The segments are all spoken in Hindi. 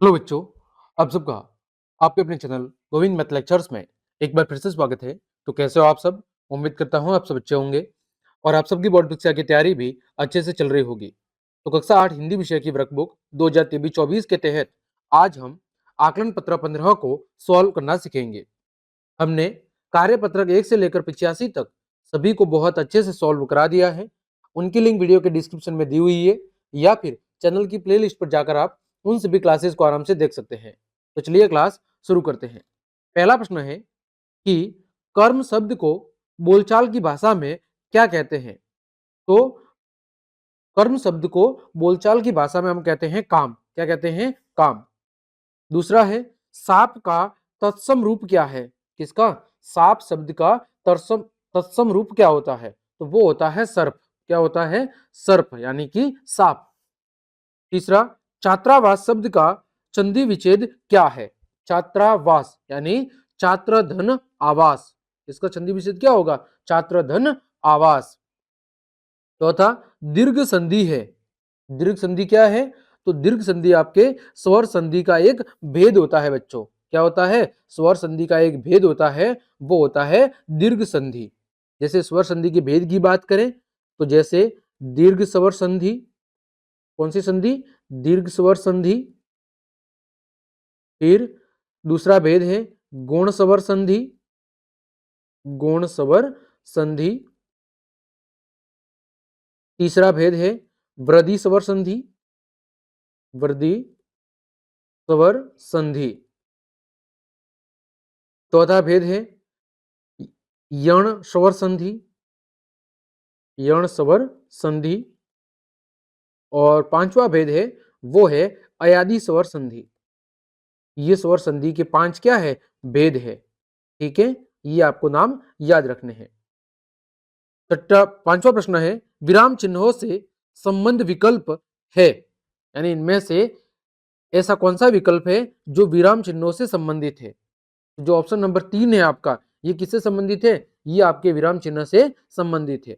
हेलो बच्चों, आप सबका आपके अपने चैनल गोविंद मैथ लेक्चर्स में एक बार फिर से स्वागत है। तो कैसे हो आप सब? उम्मीद करता हूँ आप सब अच्छे होंगे और आप सबकी बोर्ड परीक्षा की तैयारी भी अच्छे से चल रही होगी। तो कक्षा 8 हिंदी विषय की वर्कबुक 2023-24 के तहत आज हम आकलन पत्र 15 को सॉल्व करना सीखेंगे। हमने कार्यपत्रक 1 से लेकर 85 तक सभी को बहुत अच्छे से सॉल्व करा दिया है। उनकी लिंक वीडियो के डिस्क्रिप्शन में दी हुई है या फिर चैनल की प्लेलिस्ट पर जाकर आप उन सभी क्लासेस को आराम से देख सकते हैं। तो चलिए क्लास शुरू करते हैं। पहला प्रश्न है कि कर्म शब्द को बोलचाल की भाषा में क्या कहते हैं? तो कर्म शब्द को बोलचाल की भाषा में हम कहते हैं काम। क्या कहते हैं? काम। दूसरा है साप का तत्सम रूप क्या है? किसका? साप शब्द का तत्सम तत्सम रूप क्या होता है? तो वो होता है सर्प। क्या होता है? सर्प यानी कि साप। तीसरा, छात्रावास शब्द का संधि विच्छेद क्या है? छात्रावास यानी छात्र धन आवास। इसका संधि विच्छेद क्या होगा? छात्र धन आवास। चौथा, दीर्घ संधि है। दीर्घ संधि क्या है? तो दीर्घ संधि आपके स्वर संधि का एक भेद होता है बच्चों। क्या होता है? स्वर संधि का एक भेद होता है, वो होता है दीर्घ संधि। जैसे स्वर संधि के भेद की बात करें तो जैसे दीर्घ स्वर संधि, कौन सी संधि? दीर्घ स्वर संधि। फिर दूसरा भेद है गौण स्वर संधि, गौण स्वर संधि। तीसरा भेद है वृद्धि स्वर संधि, वृद्धि स्वर संधि। चौथा भेद है यण स्वर संधि, यण स्वर संधि। और पांचवा भेद है वो है अयादि स्वर संधि। ये स्वर संधि के 5 क्या है? भेद है। ठीक है, ये आपको नाम याद रखने हैं। छठा पांचवा प्रश्न है विराम चिन्हों से संबंध विकल्प है, यानी इनमें से ऐसा कौन सा विकल्प है जो विराम चिन्हों से संबंधित है? जो ऑप्शन नंबर 3 है आपका, ये किससे संबंधित है? ये आपके विराम चिन्ह से संबंधित है।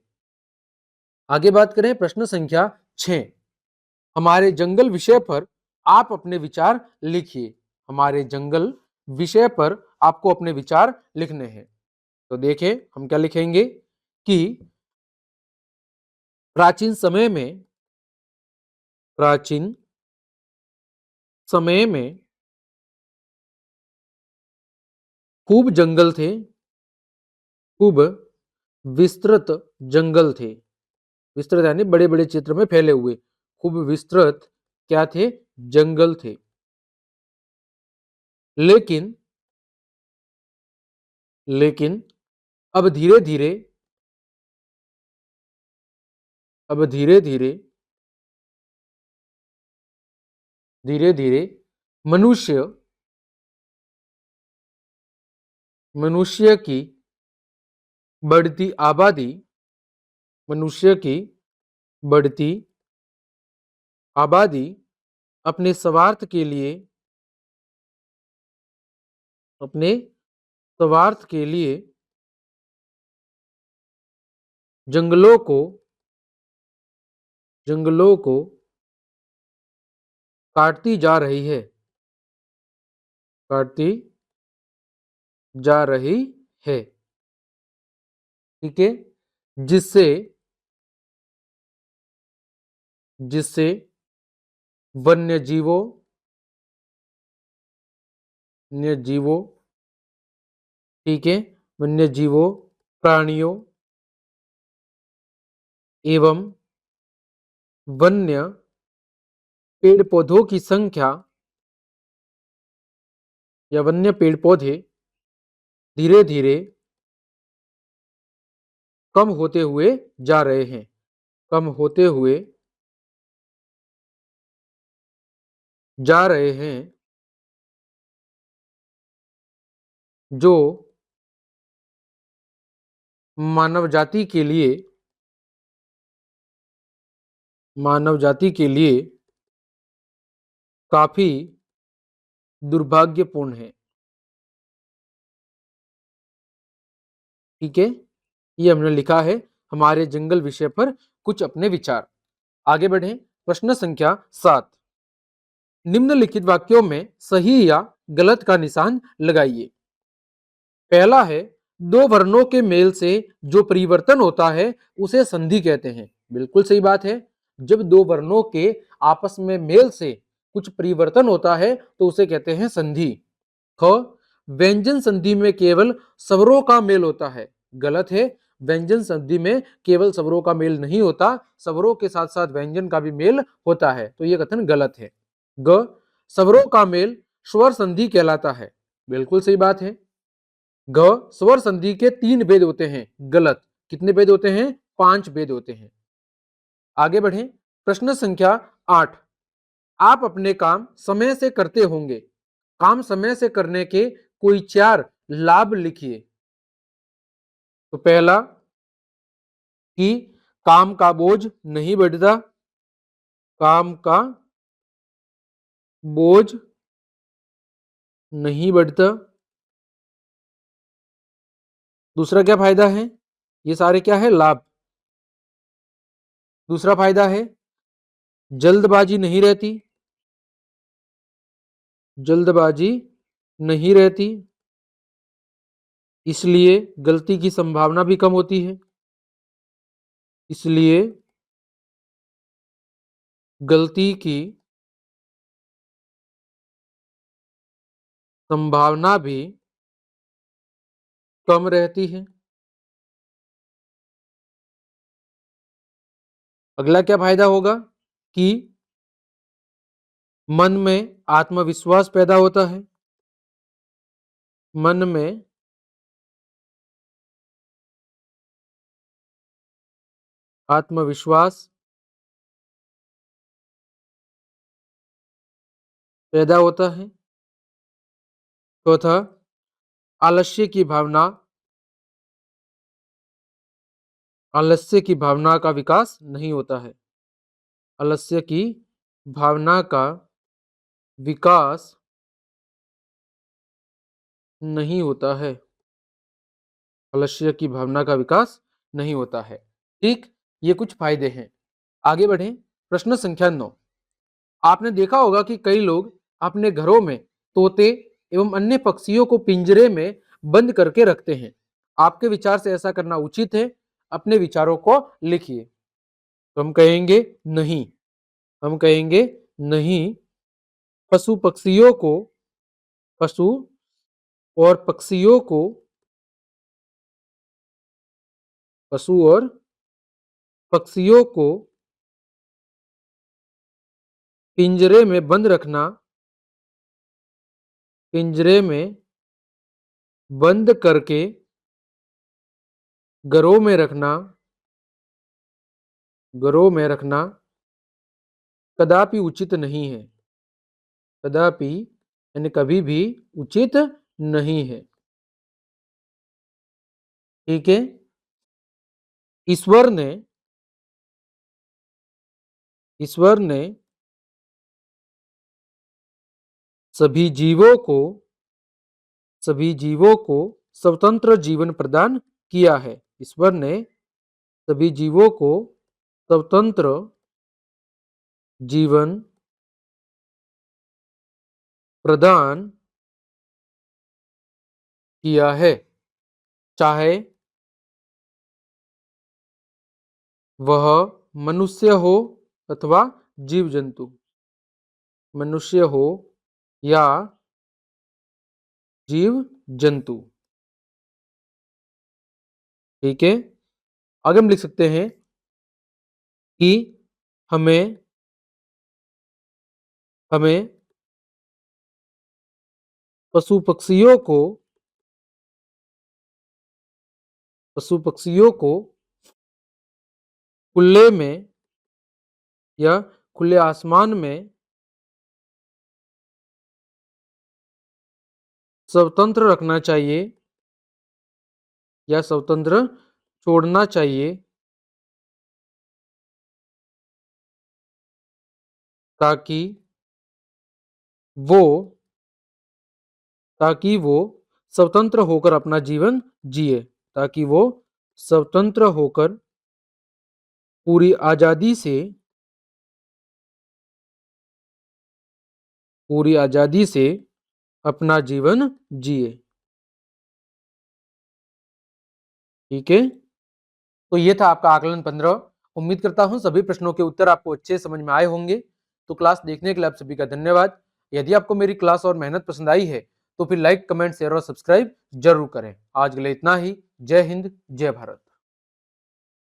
आगे बात करें प्रश्न संख्या 6। हमारे जंगल विषय पर आप अपने विचार लिखिए। हमारे जंगल विषय पर आपको अपने विचार लिखने हैं। तो देखें हम क्या लिखेंगे कि प्राचीन समय में, प्राचीन समय में खूब जंगल थे, खूब विस्तृत जंगल थे। विस्तृत यानी बड़े बड़े क्षेत्र में फैले हुए, खूब विस्तृत क्या थे? जंगल थे। लेकिन लेकिन अब धीरे धीरे, अब धीरे धीरे, धीरे धीरे मनुष्य, मनुष्य की बढ़ती आबादी, मनुष्य की बढ़ती आबादी अपने स्वार्थ के लिए, अपने स्वार्थ के लिए जंगलों को, जंगलों को काटती जा रही है, काटती जा रही है। ठीक है, जिससे, जिससे वन्य जीवों, वन्य जीवों, ठीक है, वन्य जीवों, प्राणियों एवं वन्य पेड़ पौधों की संख्या या वन्य पेड़ पौधे धीरे धीरे कम होते हुए जा रहे हैं, कम होते हुए जा रहे हैं। जो मानव जाति के लिए, मानव जाति के लिए काफी दुर्भाग्यपूर्ण है। ठीक है, ये हमने लिखा है हमारे जंगल विषय पर कुछ अपने विचार। आगे बढ़ें प्रश्न संख्या 7। निम्नलिखित वाक्यों में सही या गलत का निशान लगाइए। पहला है, दो वर्णों के मेल से जो परिवर्तन होता है उसे संधि कहते हैं। बिल्कुल सही बात है। जब दो वर्णों के आपस में मेल से कुछ परिवर्तन होता है तो उसे कहते हैं संधि। ख, व्यंजन संधि में केवल स्वरों का मेल होता है। गलत है। व्यंजन संधि में केवल स्वरों का मेल नहीं होता, स्वरों के साथ साथ व्यंजन का भी मेल होता है, तो यह कथन गलत है। ग, स्वरों का मेल स्वर संधि कहलाता है। बिल्कुल सही बात है। ग, स्वर संधि के 3 भेद होते हैं। गलत। कितने भेद होते हैं? 5 भेद होते हैं। आगे बढ़ें। प्रश्न संख्या 8, आप अपने काम समय से करते होंगे। काम समय से करने के कोई 4 लाभ लिखिए। तो पहला, कि काम का बोझ नहीं बढ़ता। काम का बोझ नहीं बढ़ता। दूसरा क्या फायदा है? ये सारे क्या है? लाभ। दूसरा फायदा है, जल्दबाजी नहीं रहती। जल्दबाजी नहीं रहती, इसलिए गलती की संभावना भी कम होती है। इसलिए गलती की संभावना भी कम रहती है। अगला क्या फायदा होगा? कि मन में आत्मविश्वास पैदा होता है। मन में आत्मविश्वास पैदा होता है। चौथा, आलस्य की भावना आलस्य की भावना का विकास नहीं होता है। आलस्य की भावना का विकास नहीं होता है। आलस्य की भावना का विकास नहीं होता है। ठीक, ये कुछ फायदे हैं। आगे बढ़ें। प्रश्न संख्या 9, आपने देखा होगा कि कई लोग अपने घरों में तोते एवं अन्य पक्षियों को पिंजरे में बंद करके रखते हैं। आपके विचार से ऐसा करना उचित है? अपने विचारों को लिखिए। तो हम कहेंगे नहीं। हम कहेंगे नहीं। पशु पक्षियों को पशु और पक्षियों को पशु और पक्षियों को पिंजरे में बंद रखना, पिंजरे में बंद करके घरों में रखना, घरों में रखना कदापि उचित नहीं है। कदापि यानी कभी भी उचित नहीं है। ठीक है। ईश्वर ने ईश्वर ने सभी जीवों को सभी जीवों को स्वतंत्र जीवन प्रदान किया है। ईश्वर ने सभी जीवों को स्वतंत्र जीवन प्रदान किया है, चाहे वह मनुष्य हो अथवा जीव जंतु। मनुष्य हो या जीव जंतु। ठीक है। आगे हम लिख सकते हैं कि हमें हमें पशु पक्षियों को पशु पक्षियों को खुले में या खुले आसमान में स्वतंत्र रखना चाहिए या स्वतंत्र छोड़ना चाहिए, ताकि वो ताकि वो स्वतंत्र होकर अपना जीवन जिए। ताकि वो स्वतंत्र होकर पूरी आजादी से पूरी आजादी से अपना जीवन जिए। ठीक है, तो ये था आपका आकलन 15। उम्मीद करता हूं सभी प्रश्नों के उत्तर आपको अच्छे समझ में आए होंगे। तो क्लास देखने के लिए आप सभी का धन्यवाद। यदि आपको मेरी क्लास और मेहनत पसंद आई है तो फिर लाइक, कमेंट, शेयर और सब्सक्राइब जरूर करें। आज के लिए इतना ही। जय हिंद, जय भारत।